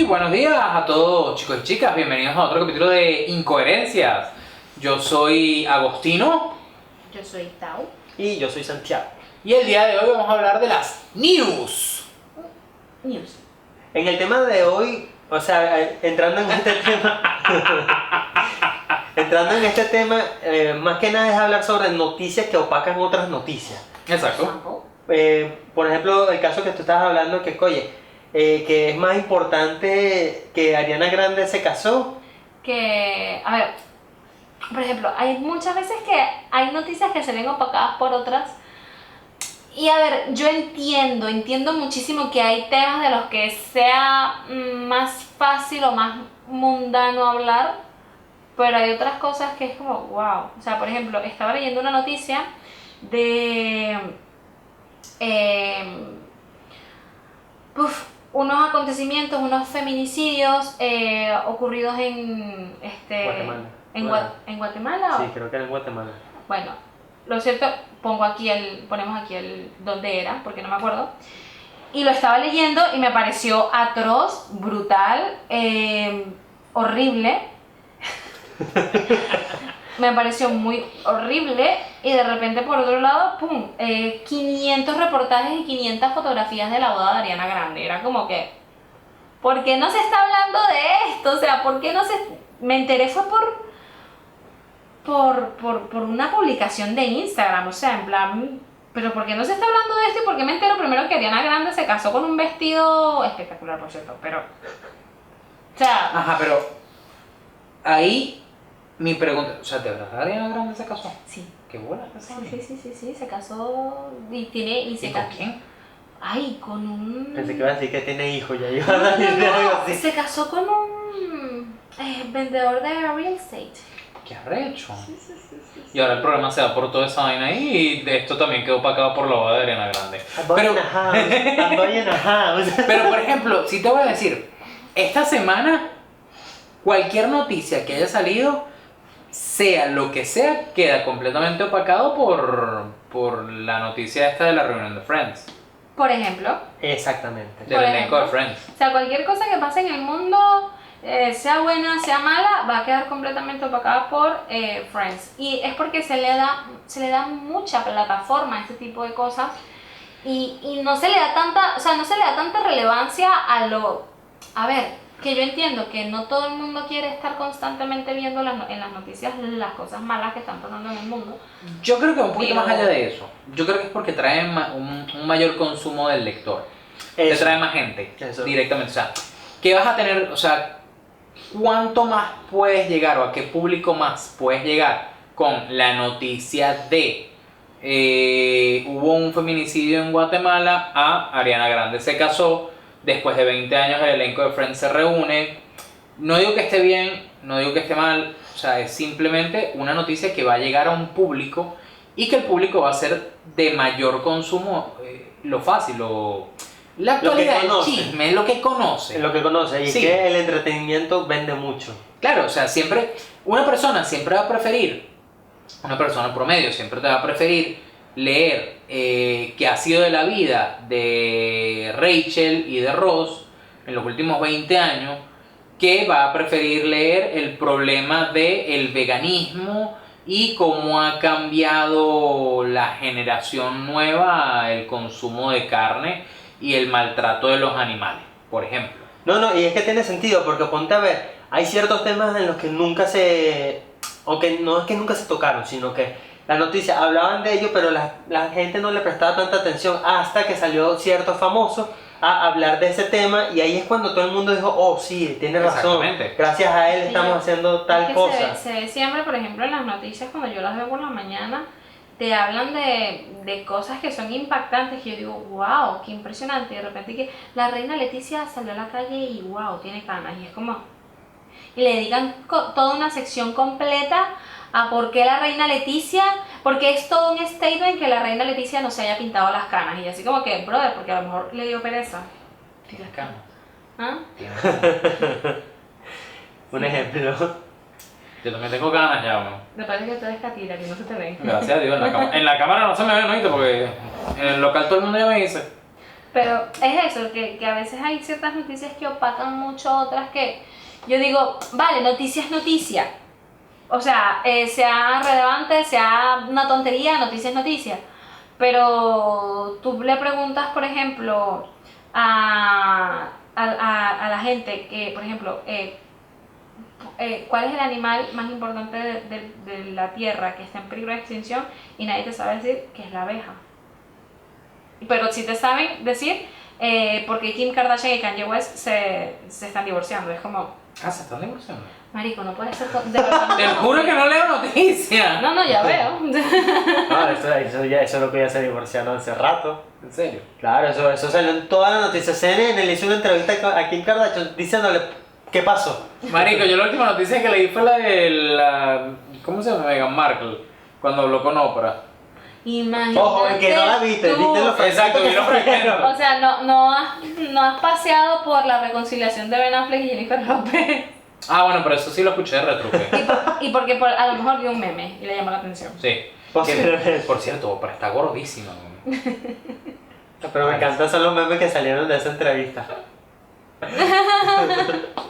Buenos días a todos chicos y chicas, bienvenidos a otro capítulo de Incoherencias. Yo soy Agostino. Yo soy Tau. Y yo soy Santiago. Y el día de hoy vamos a hablar de las news. News. En el tema de hoy, o sea, entrando en este tema, más que nada es hablar sobre noticias que opacan otras noticias. Exacto. Por ejemplo, el caso que tú estabas hablando, que es más importante que Ariana Grande se casó. A ver, por ejemplo, hay muchas veces que hay noticias que se ven opacadas por otras. Y a ver, yo entiendo muchísimo que hay temas de los que sea más fácil o más mundano hablar, pero hay otras cosas que es como, wow. O sea, por ejemplo, estaba leyendo una noticia de unos acontecimientos, unos feminicidios ocurridos en Guatemala. ¿En Guatemala? Sí, creo que era en Guatemala. Bueno, lo cierto, ponemos aquí el dónde era, porque no me acuerdo. Y lo estaba leyendo y me pareció atroz, brutal, horrible. Me pareció muy horrible y de repente por otro lado, 500 reportajes y 500 fotografías de la boda de Ariana Grande. Era como que, ¿por qué no se está hablando de esto? O sea, ¿por qué no se...? Me enteré fue por una publicación de Instagram, o sea, en plan, ¿pero por qué no se está hablando de esto? Y por qué me entero primero que Ariana Grande se casó con un vestido espectacular, por cierto, pero... O sea... Ajá, pero ahí mi pregunta, o sea, ¿de verdad Ariana Grande se casó? Sí. ¿Qué bola? Sí, se casó y se ¿Y con casó. quién? Ay, con un... Pensé que iba a decir que tiene hijos, ya iba No, a decir algo así. se casó con un vendedor de real estate. ¿Qué arrecho? Sí. Y ahora el programa se va por toda esa vaina ahí y de esto también quedó opacado por la boda de Ariana Grande. I'm buying a house. Pero por ejemplo, si te voy a decir, esta semana cualquier noticia que haya salido, sea lo que sea, queda completamente opacado por la noticia esta de la reunión de Friends, Por ejemplo, Exactamente. del elenco de Friends. o sea, cualquier cosa que pase en el mundo, sea buena, sea mala, va a quedar completamente opacada por Friends. Y es porque se le da mucha plataforma a este tipo de cosas y no se le da tanta relevancia a lo... A ver, que yo entiendo que no todo el mundo quiere estar constantemente viendo en las noticias las cosas malas que están pasando en el mundo. Yo creo que un poquito Pero- más allá de eso, yo creo que es porque trae un mayor consumo del lector. Te Eso. trae más gente Eso. directamente. O sea, ¿qué vas a tener? O sea, ¿cuánto más puedes llegar o a qué público más puedes llegar con la noticia de hubo un feminicidio en Guatemala, Ariana Grande se casó, después de 20 años el elenco de Friends se reúne? No digo que esté bien, no digo que esté mal, o sea, es simplemente una noticia que va a llegar a un público y que el público va a ser de mayor consumo, lo fácil, la actualidad, el conoce. chisme, es lo que conoce. Es lo que conoce, y Sí. que el entretenimiento vende mucho. Claro, o sea, siempre, una persona promedio siempre te va a preferir leer qué ha sido de la vida de Rachel y de Ross en los últimos 20 años, que va a preferir leer el problema del veganismo y cómo ha cambiado la generación nueva el consumo de carne y el maltrato de los animales, por ejemplo. No, y es que tiene sentido, porque ponte a ver, hay ciertos temas en los que o que no es que nunca se tocaron, sino que las noticias hablaban de ello, pero la gente no le prestaba tanta atención hasta que salió cierto famoso a hablar de ese tema, y ahí es cuando todo el mundo dijo, oh sí, tiene razón, Exactamente. gracias a él Sí, estamos haciendo Es tal que cosa. se ve siempre, por ejemplo, en las noticias, cuando yo las veo por la mañana, te hablan de cosas que son impactantes, que yo digo, wow, qué impresionante. Y de repente que la reina Leticia salió a la calle y wow, tiene canas. Y es como... Y le dedican toda una sección completa a por qué la reina Leticia, porque es todo un statement que la reina Leticia no se haya pintado las canas. Y así como que, brother, porque a lo mejor le dio pereza. Tienes canas. ¿Ah? Tienes canas. Un ejemplo. Yo también tengo ganas ya, ¿no? Me parece que tú eres catira, que no se te ven. Gracias a Dios, en la cámara no se me ve, ¿no? Porque en el local todo el mundo ya me dice. Pero es eso, que a veces hay ciertas noticias que opacan mucho otras que yo digo, vale, noticia es noticia. O sea, sea relevante, sea una tontería, noticia es noticia. Pero tú le preguntas, por ejemplo, a la gente que, por ejemplo, ¿cuál es el animal más importante de la Tierra que está en peligro de extinción? Y nadie te sabe decir que es la abeja. Pero sí te saben decir porque Kim Kardashian y Kanye West se están divorciando. Es como, Ah, se están divorciando. marico, no puede ser de verdad. Te juro que no leo noticias. No, ya veo. No, eso lo que ya se divorciaron hace rato. ¿En serio? Claro, eso salió en todas las noticias. CNN le hizo una entrevista a Kim Kardashian diciéndole qué pasó. Marico, yo la última noticia que leí fue la de la... ¿Cómo se llama? Meghan Markle. Cuando habló con Oprah. Imagínate. Ojo, que no la viste, tú. viste los fragmentos. Exacto, vi los que salieron. fragmentos. O sea, no has paseado por la reconciliación de Ben Affleck y Jennifer López. Ah, bueno, pero eso sí lo escuché de retruque. Y porque a lo mejor vio un meme y le llamó la atención. Sí. Posiblemente. Por cierto, Oprah está gordísima. Pero me encantan son los memes que salieron de esa entrevista.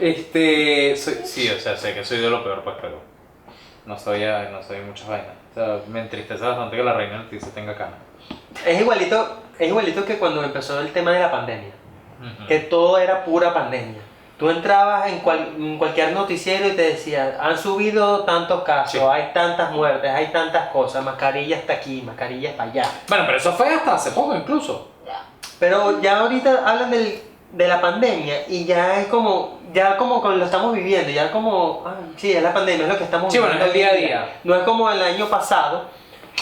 Sí, o sea, sé que soy de lo peor, pues, pero no soy muchas vainas. O sea, me entristece bastante que la reina Leticia tenga cana. Es igualito que cuando empezó el tema de la pandemia. Ujú. Que todo era pura pandemia. Tú entrabas en cualquier noticiero y te decían, han subido tantos casos, Sí. hay tantas muertes, hay tantas cosas, mascarillas hasta aquí, mascarillas para allá. Bueno, pero eso fue hasta hace poco incluso. Pero ya ahorita hablan de la pandemia y ya es como lo estamos viviendo, ya como, sí, es la pandemia, es lo que estamos Sí, bueno, viviendo. es el día a hoy en día. No es como el año pasado,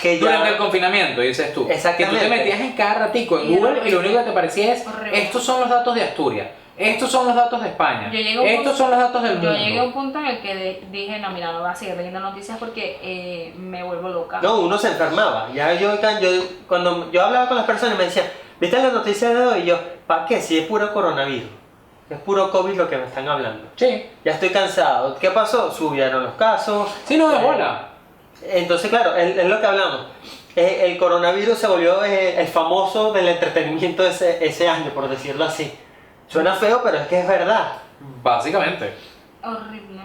que ya... Durante el confinamiento, dices tú. Exactamente. Que tú te metías en cada ratico en Y Google horrible. y lo único que te parecía es, Horrible. estos son los datos de Asturias, estos son los datos de España, Yo llegué a un estos punto- son los datos del Yo mundo. llegué a un punto en el que dije, no, mira, no voy a seguir leyendo noticias porque me vuelvo loca. No, uno se enfermaba. Cuando yo hablaba con las personas me decían, ¿viste las noticias de hoy? Y yo, ¿para qué? Si es puro coronavirus. Es puro COVID lo que me están hablando. Sí, Ya estoy cansado. ¿Qué pasó? Subieron los casos. sí, no de bola. Entonces, claro, es lo que hablamos. El coronavirus se volvió el famoso del entretenimiento ese año, por decirlo así. Suena feo, pero es que es verdad. Básicamente. Horrible.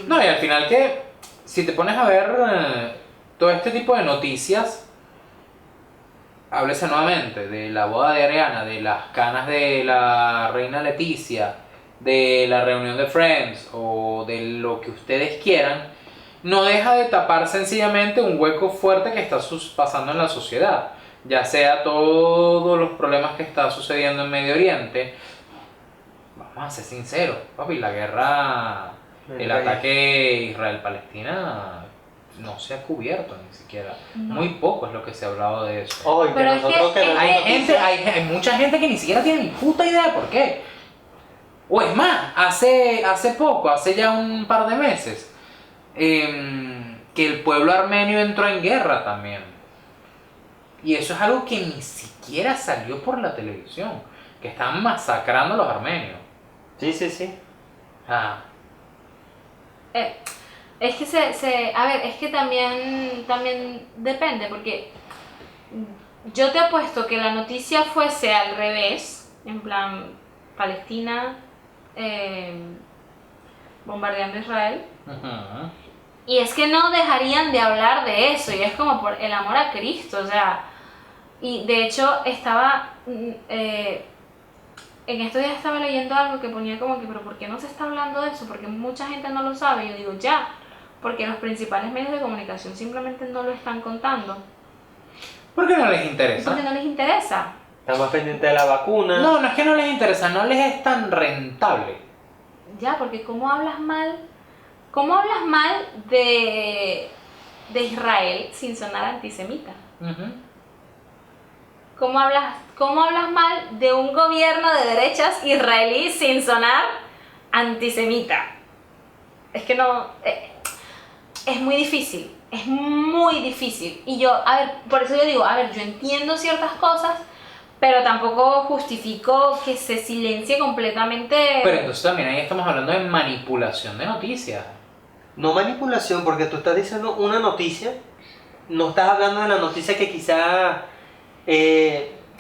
No, y al final que, si te pones a ver todo este tipo de noticias, háblese nuevamente de la boda de Ariana, de las canas de la reina Leticia, de la reunión de Friends o de lo que ustedes quieran, no deja de tapar sencillamente un hueco fuerte que está pasando en la sociedad, ya sea todos los problemas que está sucediendo en Medio Oriente. Vamos a ser sinceros, papi, la guerra, el ataque Israel-Palestina no se ha cubierto ni siquiera. No. Muy poco es lo que se ha hablado de eso. Oye, que Pero es nosotros que- que es vemos Hay mucha gente que ni siquiera tiene ni puta idea de por qué. O es más, hace poco, hace ya un par de meses, que el pueblo armenio entró en guerra también. Y eso es algo que ni siquiera salió por la televisión, que están masacrando a los armenios. Sí. Ah, Es que a ver, es que también depende, porque yo te apuesto que la noticia fuese al revés, en plan, Palestina bombardeando Israel, ujú. y es que no dejarían de hablar de eso, y es como por el amor a Cristo, o sea, y de hecho en estos días estaba leyendo algo que ponía como que, pero ¿por qué no se está hablando de eso? Porque mucha gente no lo sabe. Y yo digo, ya, porque los principales medios de comunicación simplemente no lo están contando. ¿Por qué no les interesa? Porque no les interesa. Estamos pendientes de la vacuna. No es que no les interesa, no les es tan rentable. Ya, porque ¿cómo hablas mal de Israel sin sonar antisemita? Ujú. ¿Cómo hablas mal de un gobierno de derechas israelí sin sonar antisemita? Es que no... es muy difícil, es muy difícil. Y yo, a ver, por eso yo digo, a ver, yo entiendo ciertas cosas, pero tampoco justifico que se silencie completamente... Pero entonces también ahí estamos hablando de manipulación de noticias. No manipulación, porque tú estás diciendo una noticia, no estás hablando de la noticia que quizá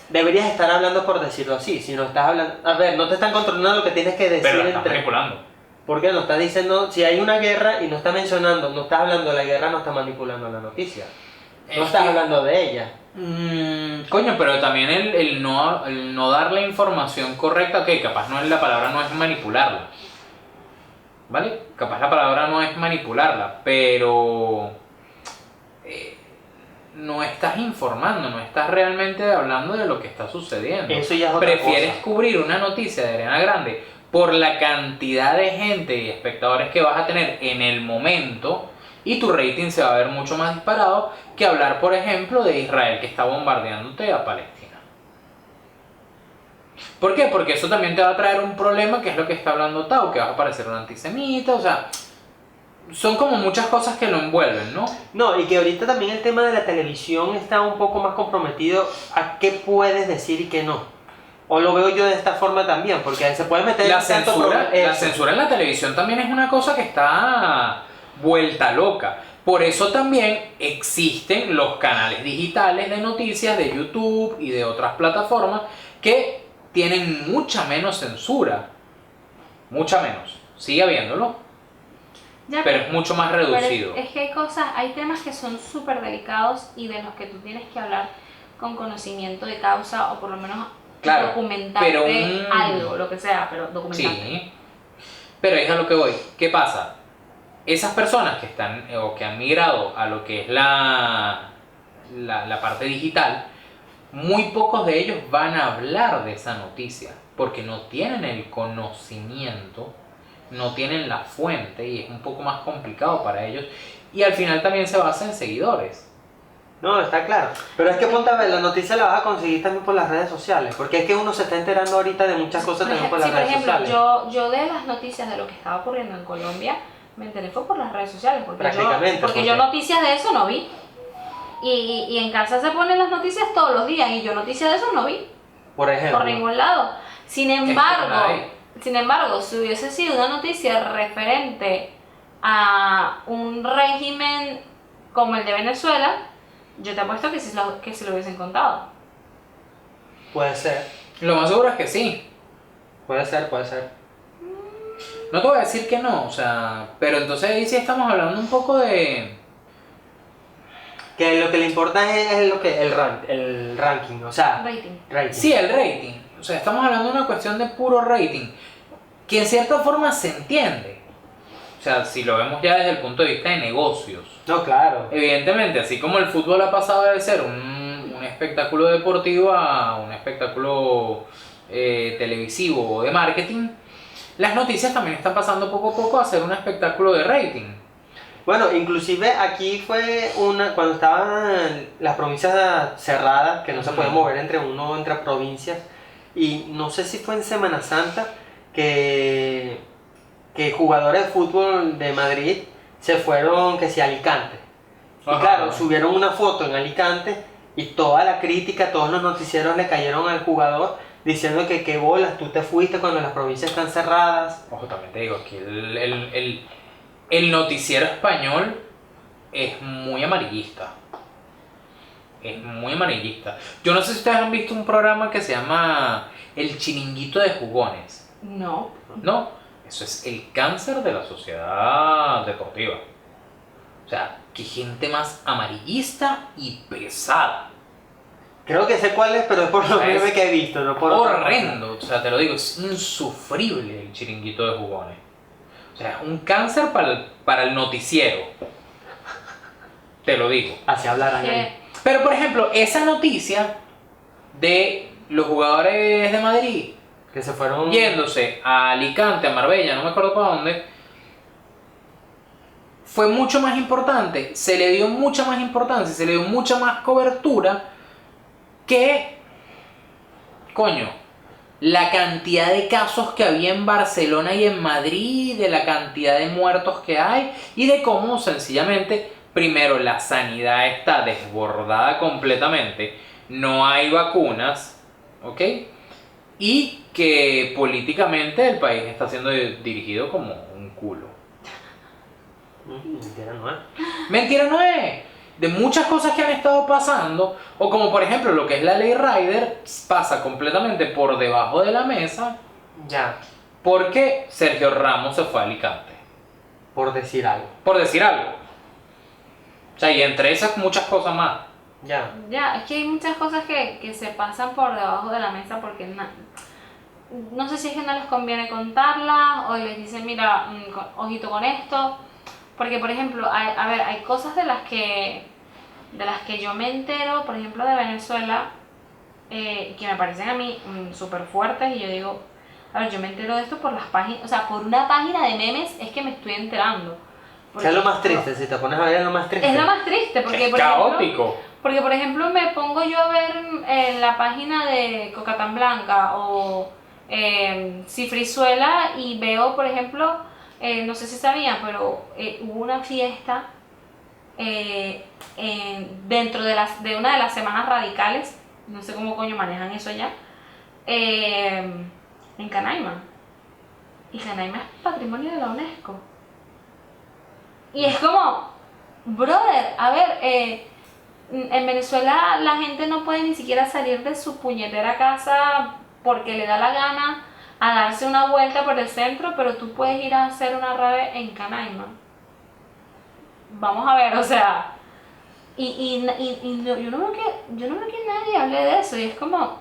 deberías estar hablando por decirlo así. Si no estás hablando, a ver, no te están controlando lo que tienes que decir Pero la estás manipulando. Porque no estás diciendo, si hay una guerra y no estás mencionando, no estás hablando de la guerra, no estás manipulando la noticia. No Es estás que- hablando de ella. Coño, pero también el no dar la información correcta, que capaz no es la palabra, no es manipularla. ¿Vale? Capaz la palabra no es manipularla, pero no estás informando, no estás realmente hablando de lo que está sucediendo. Eso ya es otra Prefieres cosa. cubrir una noticia de Ariana Grande por la cantidad de gente y espectadores que vas a tener en el momento y tu rating se va a ver mucho más disparado que hablar, por ejemplo, de Israel que está bombardeándote a Palestina. ¿Por qué? Porque eso también te va a traer un problema, que es lo que está hablando Tao, que vas a parecer un antisemita, o sea, son como muchas cosas que lo envuelven, ¿no? No, y que ahorita también el tema de la televisión está un poco más comprometido a qué puedes decir y qué no. O lo veo yo de esta forma también, porque se puede meter La en tanto censura, problema. la censura en la televisión también es una cosa que está vuelta loca. Por eso también existen los canales digitales de noticias de YouTube y de otras plataformas que tienen mucha menos censura. Mucha menos. Sigue habiéndolo, Ya, pero es mucho más pero reducido. es que hay cosas, hay temas que son súper delicados y de los que tú tienes que hablar con conocimiento de causa o por lo menos Claro, documentarte pero algo, lo que sea, pero documentarte. Sí, pero es a lo que voy. ¿Qué pasa? Esas personas que están o que han migrado a lo que es la parte digital, muy pocos de ellos van a hablar de esa noticia porque no tienen el conocimiento, no tienen la fuente y es un poco más complicado para ellos y al final también se basa en seguidores. No, está claro. Pero es que ponte a ver, la noticia la vas a conseguir también por las redes sociales. Porque es que uno se está enterando ahorita de muchas cosas también por las Sí, por redes ejemplo, sociales. yo de las noticias de lo que estaba ocurriendo en Colombia me enteré fue por las redes sociales, porque Prácticamente, porque yo noticias de eso no vi. Y en casa se ponen las noticias todos los días y yo noticias de eso no vi, Por ejemplo. por ningún lado. Sin que no embargo, hay. si hubiese sido una noticia referente a un régimen como el de Venezuela, yo te apuesto que sí lo hubiesen contado. Puede ser. Lo más seguro es que sí. Puede ser, puede ser. No te voy a decir que no, o sea, pero entonces ahí sí estamos hablando un poco de... Que lo que le importa es lo que el ranking, o sea, Rating. Sí, el rating. O sea, estamos hablando de una cuestión de puro rating, que en cierta forma se entiende. O sea, si lo vemos ya desde el punto de vista de negocios. No, claro. Evidentemente, así como el fútbol ha pasado de ser un espectáculo deportivo a un espectáculo televisivo o de marketing, las noticias también están pasando poco a poco a ser un espectáculo de rating. Bueno, inclusive aquí fue cuando estaban las provincias cerradas, que no se podía mover entre provincias, y no sé si fue en Semana Santa que jugadores de fútbol de Madrid se fueron que si a Alicante. Y Ajá. claro, subieron una foto en Alicante y toda la crítica, todos los noticieros le cayeron al jugador diciendo que qué bolas, tú te fuiste cuando las provincias están cerradas. Ojo, también te digo que el noticiero español es muy amarillista. Es muy amarillista. Yo no sé si ustedes han visto un programa que se llama El Chiringuito de Jugones. No. No, eso es el cáncer de la sociedad deportiva. O sea, qué gente más amarillista y pesada. Creo que sé cuál es, pero es por los Es memes que he visto, no por otra cosa. Horrendo, o sea, te lo digo, es insufrible el Chiringuito de Jugones. O sea, es un cáncer para el noticiero. Te lo digo. Así hablarán ahí. Que Pero, por ejemplo, esa noticia de los jugadores de Madrid Que se fueron. yéndose a Alicante, a Marbella, no me acuerdo para dónde, fue mucho más importante, se le dio mucha más importancia, se le dio mucha más cobertura que, coño, la cantidad de casos que había en Barcelona y en Madrid, de la cantidad de muertos que hay y de cómo sencillamente, primero, la sanidad está desbordada completamente, no hay vacunas, ¿ok? Y que políticamente el país está siendo dirigido como un culo. Mentira, no es. Mentira no es. de muchas cosas que han estado pasando, o como por ejemplo lo que es la ley Rider, pasa completamente por debajo de la mesa Ya, porque Sergio Ramos se fue a Alicante, por decir algo. por decir algo. O sea, y entre esas muchas cosas más. Ya. Ya, es que hay muchas cosas que se pasan por debajo de la mesa porque no sé si es que no les conviene contarlas o les dicen, mira, ojito con esto. Porque, por ejemplo, hay cosas de las que yo me entero, por ejemplo, de Venezuela, que me parecen a mí súper fuertes y yo digo, a ver, yo me entero de esto por las páginas, o sea, por una página de memes es que me estoy enterando. ¿Qué es lo más triste? Si te pones a ver, es lo más triste. Es lo más triste, porque Es por caótico. ejemplo, porque por ejemplo me pongo yo a ver en la página de Coca Tan Blanca o Cifrizuela y veo, por ejemplo, no sé si sabían, pero hubo una fiesta dentro de una de las semanas radicales, no sé cómo coño manejan eso allá, en Canaima. Y Canaima es patrimonio de la UNESCO. Y es como, brother, a ver, en Venezuela la gente no puede ni siquiera salir de su puñetera casa porque le da la gana a darse una vuelta por el centro, pero tú puedes ir a hacer una rave en Canaima. Vamos a ver, o sea, yo no veo que nadie hable de eso, y es como,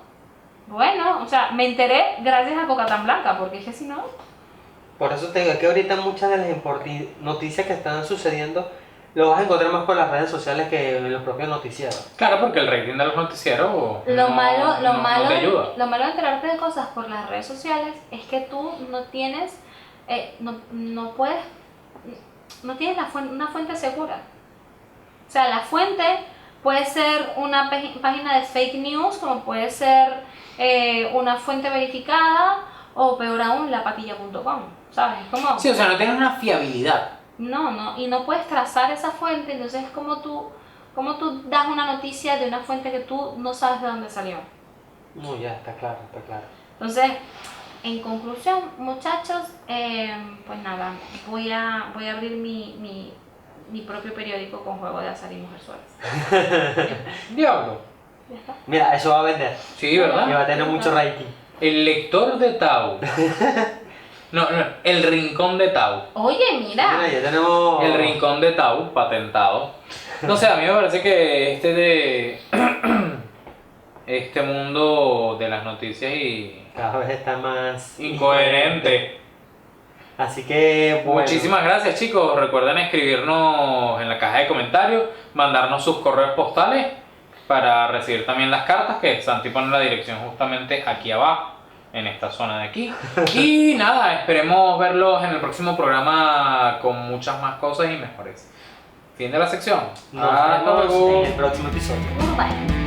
bueno, o sea, me enteré gracias a Coca Tan Blanca, porque es que si no... Por eso te digo que ahorita muchas de las noticias que están sucediendo lo vas a encontrar más por las redes sociales que en los propios noticieros. Claro, porque el rating de los noticieros Lo no te ayuda. Lo malo de enterarte de cosas por las redes sociales es que tú no tienes, no tienes una fuente segura. O sea, la fuente puede ser una página de fake news, como puede ser una fuente verificada, o peor aún, lapatilla.com, ¿sabes? Es como... Sí, o sea, no tienes una fiabilidad. No, y no puedes trazar esa fuente, entonces es como tú das una noticia de una fuente que tú no sabes de dónde salió. No, ya, está claro, está claro. Entonces, en conclusión, muchachos, pues nada, voy a abrir mi propio periódico con Juego de Azar y Mujerzuelas. Diablo. ¿Ya está? Mira, eso va a vender. Sí, ¿verdad? Y va a tener mucho rating. El lector de Tau. No, el rincón de Tau. Oye, mira. Mira, ya tenemos... El rincón de Tau, patentado. No sé, a mí me parece que este mundo de las noticias y Cada vez está más... incoherente. Así que, bueno. Muchísimas gracias, chicos. Recuerden escribirnos en la caja de comentarios, mandarnos sus correos postales para recibir también las cartas, que Santi pone la dirección justamente aquí abajo, en esta zona de aquí. Y nada, esperemos verlos en el próximo programa con muchas más cosas y mejores. Fin de la sección. Nos Hasta vemos luego. en el próximo episodio. Bye.